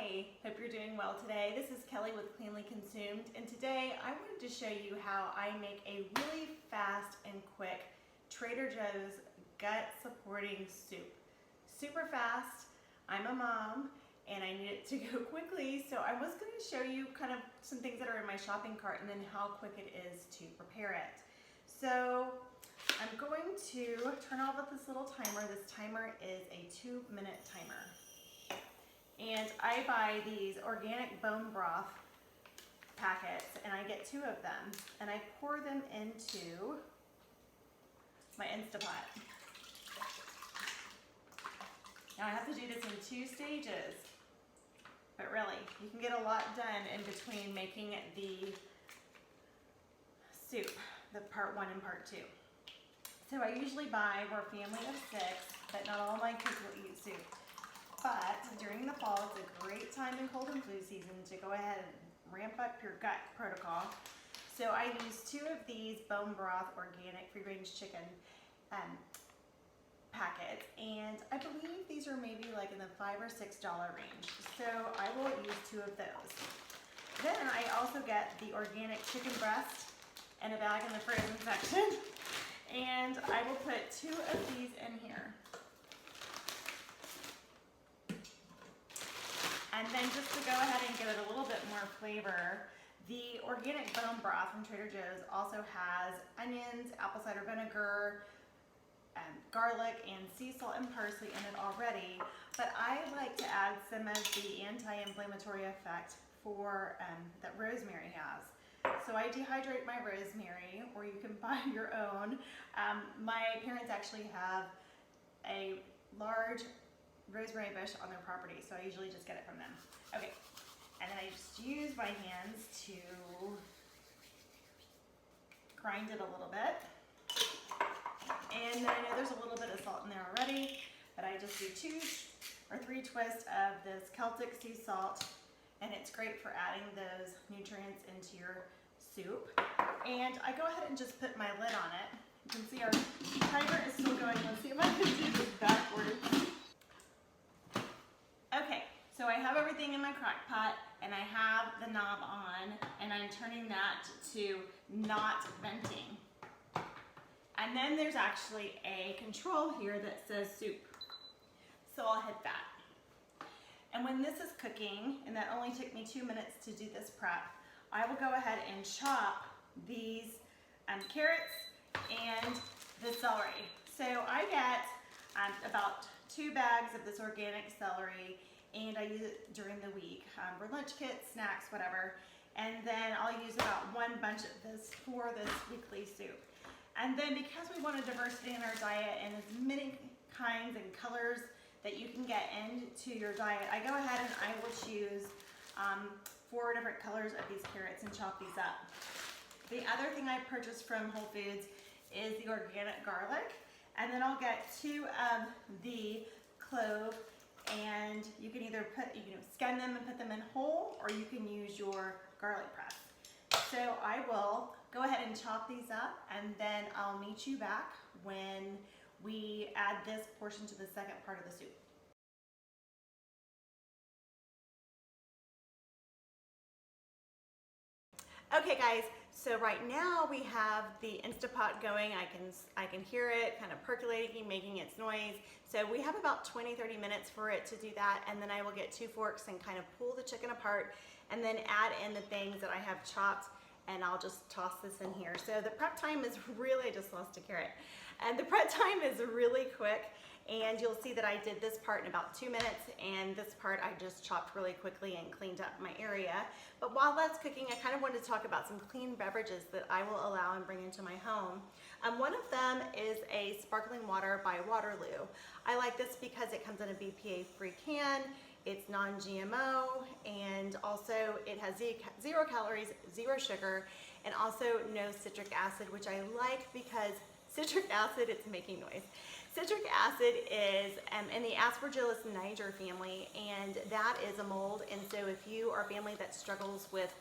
Hi, hope you're doing well today. This is Kelly with Cleanly Consumed, and today I wanted to show you how I make a really fast and quick Trader Joe's gut supporting soup. Super fast. I'm a mom and I need it to go quickly, so I was going to show you kind of some things that are in my shopping cart and then how quick it is to prepare it. So I'm going to turn off this little timer. This timer is a 2-minute timer. And I buy these organic bone broth packets, and I get 2 of them, and I pour them into my Instapot. Now I have to do this in 2 stages, but really, you can get a lot done in between making the soup, the part 1 and part 2. So I usually buy, we're a family of 6, but not all my kids will eat soup. But during the fall, it's a great time in cold and flu season to go ahead and ramp up your gut protocol. So I use 2 of these bone broth organic free-range chicken packets, and I believe these are maybe like in the $5 or $6 range. So I will use 2 of those. Then I also get the organic chicken breast in a bag in the frozen section, and I will put 2 of these in here. And then just to go ahead and give it a little bit more flavor, the organic bone broth from Trader Joe's also has onions, apple cider vinegar, garlic, and sea salt and parsley in it already. But I like to add some of the anti-inflammatory effect for that rosemary has. So I dehydrate my rosemary, or you can buy your own. My parents actually have a large rosemary bush on their property, so I usually just get it from them. Okay, and then I just use my hands to grind it a little bit. And then I know there's a little bit of salt in there already, but I just do 2 or 3 twists of this Celtic sea salt, and it's great for adding those nutrients into your soup. And I go ahead and just put my lid on it. You can see our timer is still going. Let's see if I can do this backwards. Okay, so I have everything in my crock pot, and I have the knob on, and I'm turning that to not venting. And then there's actually a control here that says soup. So I'll hit that. And when this is cooking, and that only took me 2 minutes to do this prep, I will go ahead and chop these carrots and the celery. So I get about 2 bags of this organic celery, and I use it during the week for lunch kits, snacks, whatever. And then I'll use about 1 bunch of this for this weekly soup. And then because we want a diversity in our diet and as many kinds and colors that you can get into your diet, I go ahead and I will choose 4 different colors of these carrots and chop these up. The other thing I purchased from Whole Foods is the organic garlic. And then I'll get 2 of the clove, and you can either skin them and put them in whole, or you can use your garlic press. So I will go ahead and chop these up, and then I'll meet you back when we add this portion to the second part of the soup. Okay guys, so right now we have the Instapot going. I can hear it kind of percolating, making its noise. So we have about 20-30 minutes for it to do that, and then I will get 2 forks and kind of pull the chicken apart and then add in the things that I have chopped, and I'll just toss this in here. So the prep time is really, I just lost a carrot. And the prep time is really quick, and you'll see that I did this part in about 2 minutes, and this part I just chopped really quickly and cleaned up my area. But while that's cooking, I kind of wanted to talk about some clean beverages that I will allow and bring into my home. One of them is a sparkling water by Waterloo. I like this because it comes in a BPA-free can, it's non-GMO, and also it has 0 calories, 0 sugar, and also no citric acid, which I like because citric acid, it's making noise. Citric acid is in the Aspergillus niger family, and that is a mold. And so if you are a family that struggles with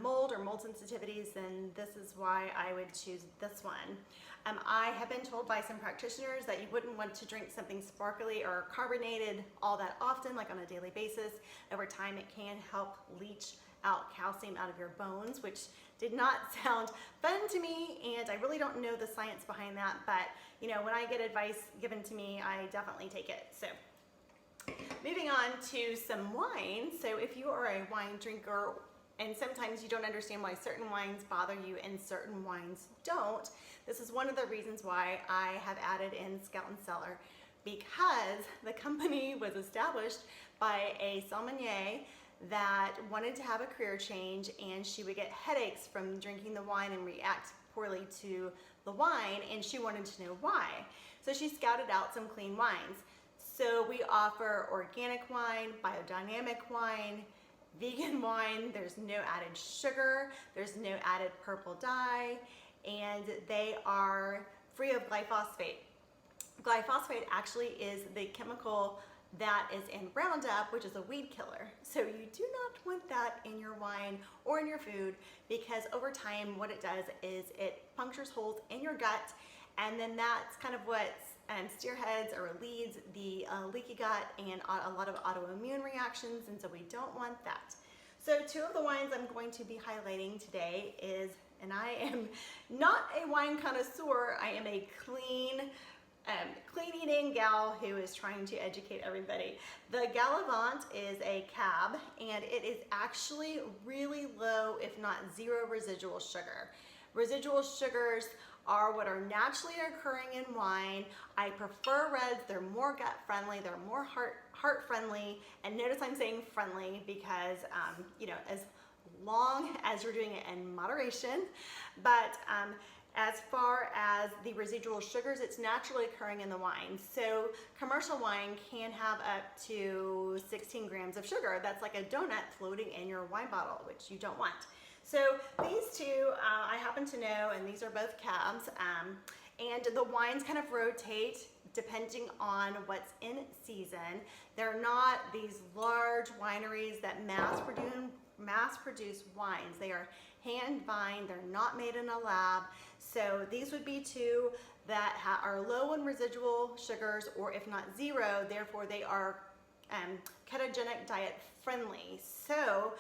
mold or mold sensitivities, then this is why I would choose this one. I have been told by some practitioners that you wouldn't want to drink something sparkly or carbonated all that often, like on a daily basis. Over time, it can help leach out calcium out of your bones, which did not sound fun to me, and I really don't know the science behind that, but you know, when I get advice given to me, I definitely take it. So moving on to some wine. So if you are a wine drinker and sometimes you don't understand why certain wines bother you and certain wines don't, this is one of the reasons why I have added in Scout and Cellar, because the company was established by a sommelier that wanted to have a career change, and she would get headaches from drinking the wine and react poorly to the wine, and she wanted to know why. So she scouted out some clean wines. So we offer organic wine, biodynamic wine, vegan wine. There's no added sugar, there's no added purple dye, and they are free of glyphosate. Glyphosate actually is the chemical that is in Roundup, which is a weed killer. So you do not want that in your wine or in your food, because over time what it does is it punctures holes in your gut, and then that's kind of what spearheads or leads the leaky gut and a lot of autoimmune reactions, and so we don't want that. So two of the wines I'm going to be highlighting today is, and I am not a wine connoisseur, I am a clean eating gal who is trying to educate everybody. The Gallivant is a cab, and it is actually really low, if not zero, residual sugar. Residual sugars are what are naturally occurring in wine. I prefer reds. They're more gut friendly, they're more heart friendly, and notice I'm saying friendly because you know, as long as you're doing it in moderation. But as far as the residual sugars, it's naturally occurring in the wine. So commercial wine can have up to 16 grams of sugar. That's like a donut floating in your wine bottle, which you don't want. So these two I happen to know, and these are both cabs, and the wines kind of rotate depending on what's in season. They're not these large wineries that mass produce wines. They are hand vined, they're not made in a lab. So these would be two that are low in residual sugars, or if not zero, therefore they are ketogenic diet friendly. So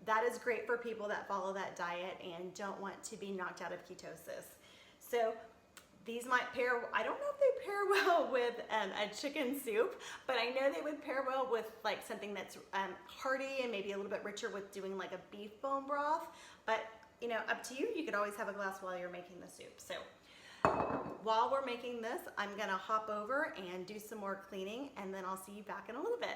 that is great for people that follow that diet and don't want to be knocked out of ketosis. So these might pair, I don't know if they pair well with a chicken soup, but I know they would pair well with like something that's hearty and maybe a little bit richer with doing like a beef bone broth. But you know, up to you. You could always have a glass while you're making the soup. So while we're making this, I'm gonna hop over and do some more cleaning, and then I'll see you back in a little bit.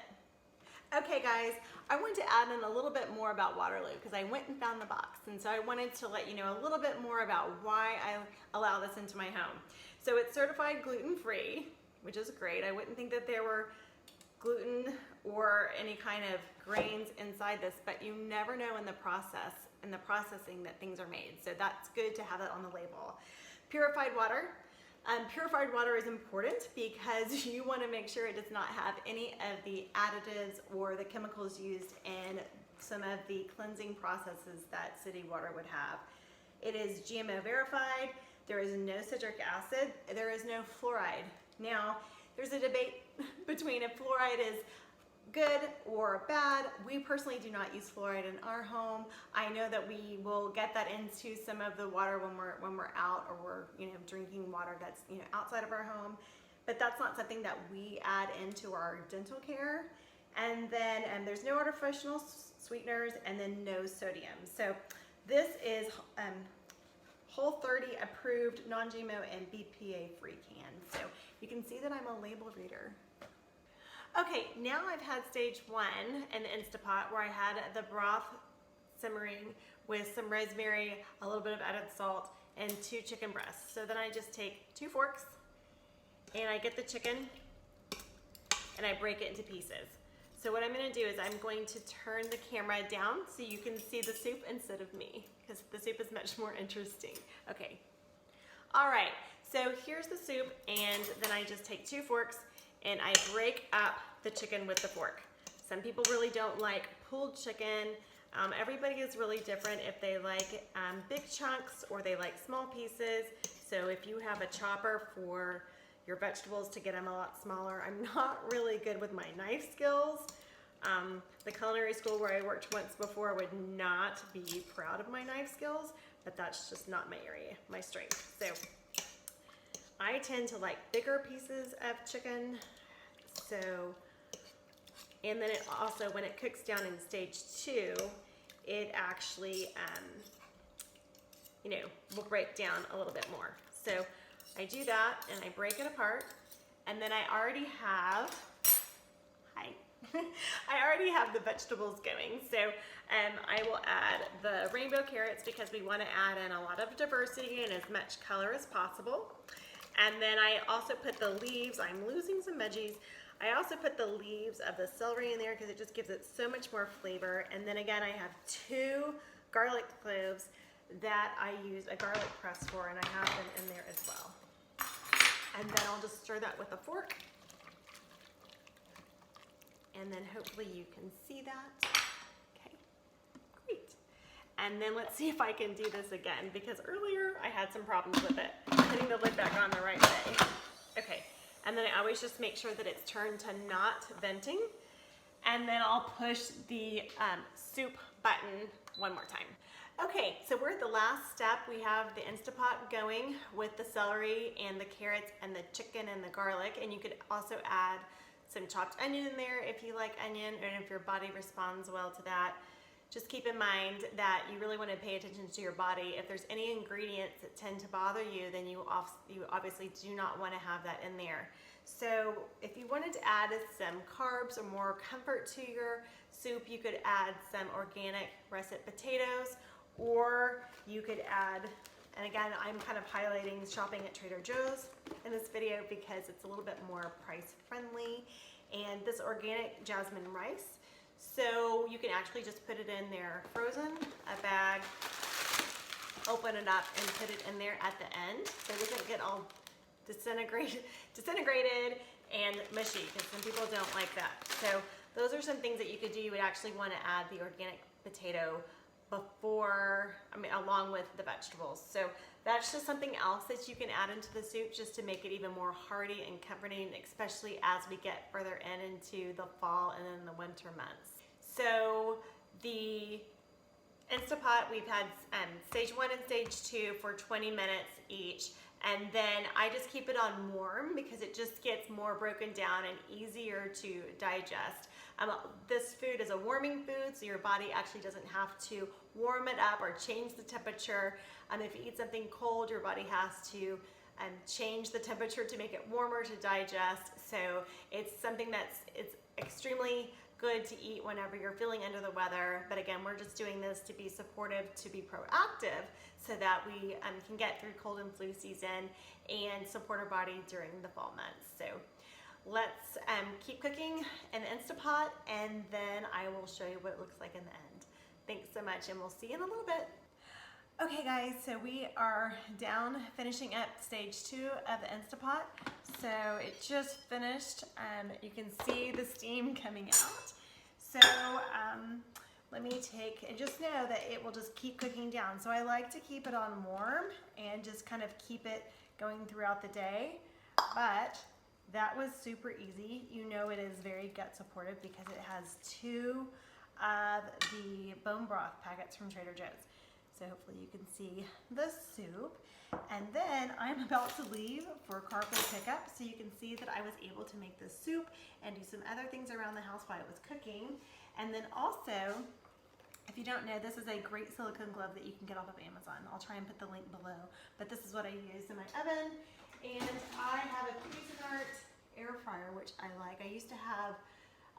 Okay guys, I wanted to add in a little bit more about Waterloo because I went and found the box, and so I wanted to let you know a little bit more about why I allow this into my home. So it's certified gluten-free, which is great. I wouldn't think that there were gluten or any kind of grains inside this, but you never know in the processing that things are made. So that's good to have that on the label. Purified water. Purified water is important because you want to make sure it does not have any of the additives or the chemicals used in some of the cleansing processes that city water would have. It is GMO verified. There is no citric acid. There is no fluoride. Now, there's a debate between if fluoride is good or bad. We personally do not use fluoride in our home. I know that we will get that into some of the water when we're out, or we're drinking water that's outside of our home, but that's not something that we add into our dental care. And then there's no artificial sweeteners, and then no sodium. So this is Whole30 approved, non-GMO, and BPA free can. So you can see that I'm a label reader. Okay, now I've had stage 1 in the Instapot, where I had the broth simmering with some rosemary, a little bit of added salt, and 2 chicken breasts. So then I just take 2 forks and I get the chicken and I break it into pieces. So what I'm gonna do is I'm going to turn the camera down so you can see the soup instead of me, because the soup is much more interesting. Okay, all right, so here's the soup, and then I just take 2 forks and I break up the chicken with the fork. Some people really don't like pulled chicken. Everybody is really different if they like big chunks or they like small pieces. So if you have a chopper for your vegetables to get them a lot smaller. I'm not really good with my knife skills. The culinary school where I worked once before would not be proud of my knife skills, but that's just not my area, my strength. So I tend to like bigger pieces of chicken. So, and then it also, when it cooks down in stage 2, it actually, you know, will break down a little bit more. So I do that and I break it apart, and then I already have, I already have the vegetables going. So I will add the rainbow carrots because we want to add in a lot of diversity and as much color as possible. And then I also put the leaves, I'm losing some veggies. I also put the leaves of the celery in there because it just gives it so much more flavor. And then again, I have 2 garlic cloves that I use a garlic press for, and I have them in there as well. And then I'll just stir that with a fork. And then hopefully you can see that. Okay, great. And then let's see if I can do this again, because earlier I had some problems with it, putting the lid back on the right way. Okay, and then I always just make sure that it's turned to not venting. And then I'll push the soup button one more time. Okay, so we're at the last step. We have the Instapot going with the celery and the carrots and the chicken and the garlic, and you could also add some chopped onion in there if you like onion, and if your body responds well to that. Just keep in mind that you really want to pay attention to your body. If there's any ingredients that tend to bother you, then you obviously do not want to have that in there. So if you wanted to add some carbs or more comfort to your soup, you could add some organic russet potatoes, or you could add, and again, I'm kind of highlighting shopping at Trader Joe's in this video because it's a little bit more price friendly, and this organic jasmine rice. So you can actually just put it in there frozen, a bag, open it up and put it in there at the end so it doesn't get all disintegrated and mushy, because some people don't like that. So those are some things that you could do. You would actually want to add the organic potato before, along with the vegetables. So that's just something else that you can add into the soup just to make it even more hearty and comforting, especially as we get further into the fall and then the winter months. So the Instapot, we've had stage 1 and stage 2 for 20 minutes each. And then I just keep it on warm because it just gets more broken down and easier to digest. This food is a warming food, so your body actually doesn't have to warm it up or change the temperature. If you eat something cold, your body has to change the temperature to make it warmer to digest. So it's something it's extremely good to eat whenever you're feeling under the weather. But again, we're just doing this to be supportive, to be proactive, so that we can get through cold and flu season and support our body during the fall months. So let's keep cooking in Instapot, and then I will show you what it looks like in the end. Thanks so much, and we'll see you in a little bit. Okay guys, so we are down finishing up stage 2 of the Instapot. So it just finished. You can see the steam coming out. So let me take, and just know that it will just keep cooking down. So I like to keep it on warm and just kind of keep it going throughout the day. But that was super easy. You know it is very gut supportive because it has 2 of the bone broth packets from Trader Joe's. So hopefully you can see the soup. And then I'm about to leave for carpool pickup, so you can see that I was able to make this soup and do some other things around the house while it was cooking. And then also, if you don't know, this is a great silicone glove that you can get off of Amazon. I'll try and put the link below. But this is what I use in my oven. And I have a Cuisinart air fryer, which I like. I used to have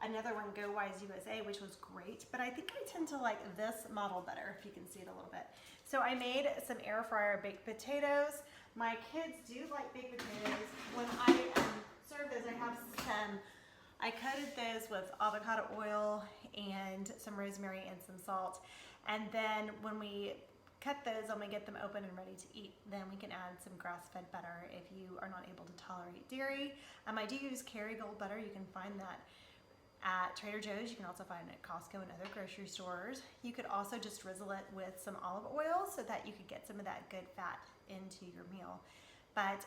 another one, Go Wise USA, which was great, but I think I tend to like this model better, if you can see it a little bit. So I made some air fryer baked potatoes. My kids do like baked potatoes. When I serve those, I coated those with avocado oil and some rosemary and some salt. And then when we cut those and we get them open and ready to eat, then we can add some grass-fed butter if you are not able to tolerate dairy. I do use Kerrygold butter. You can find that at Trader Joe's. You can also find it at Costco and other grocery stores. You could also just drizzle it with some olive oil so that you could get some of that good fat into your meal. But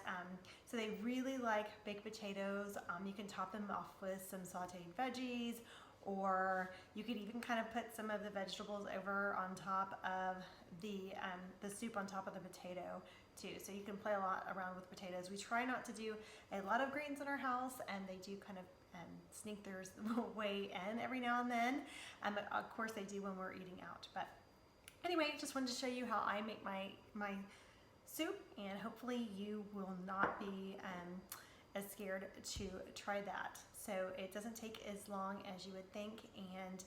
so they really like baked potatoes. You can top them off with some sauteed veggies, or you could even kind of put some of the vegetables over on top of the soup on top of the potato too. So you can play a lot around with potatoes. We try not to do a lot of greens in our house, and they do kind of sneak their way in every now and then. But of course they do when we're eating out. But anyway, just wanted to show you how I make my soup, and hopefully you will not be as scared to try that. So it doesn't take as long as you would think, and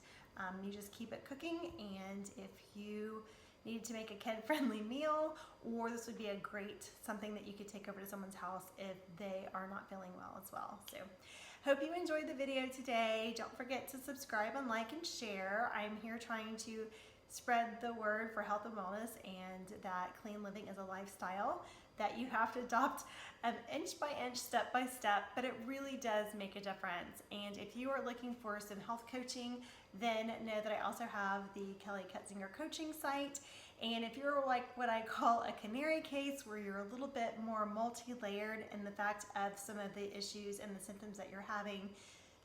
you just keep it cooking. And if you need to make a kid-friendly meal, or this would be a great something that you could take over to someone's house if they are not feeling well as well. So hope you enjoyed the video today. Don't forget to subscribe and like and share. I'm here trying to spread the word for health and wellness, and that clean living is a lifestyle that you have to adopt inch by inch, step by step, but it really does make a difference. And if you are looking for some health coaching, then know that I also have the Kelly Cutzinger coaching site. And if you're like what I call a canary case, where you're a little bit more multi-layered in the fact of some of the issues and the symptoms that you're having,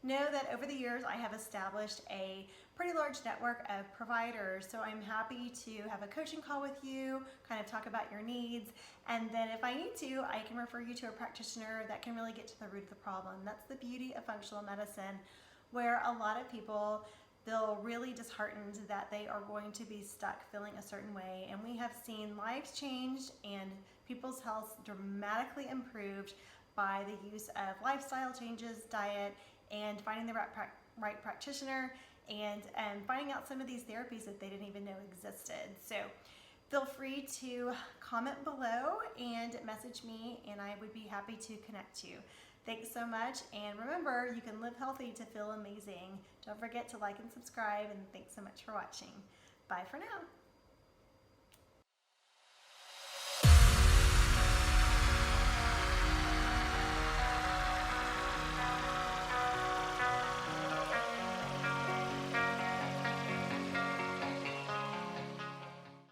know that over the years I have established a pretty large network of providers. So I'm happy to have a coaching call with you, kind of talk about your needs, and then if I need to, I can refer you to a practitioner that can really get to the root of the problem. That's the beauty of functional medicine, where a lot of people feel really disheartened that they are going to be stuck feeling a certain way. And we have seen lives changed and people's health dramatically improved by the use of lifestyle changes, diet, and finding the right practitioner, and finding out some of these therapies that they didn't even know existed. So feel free to comment below and message me, and I would be happy to connect you. Thanks so much, and remember, you can live healthy to feel amazing. Don't forget to like and subscribe, and thanks so much for watching. Bye for now.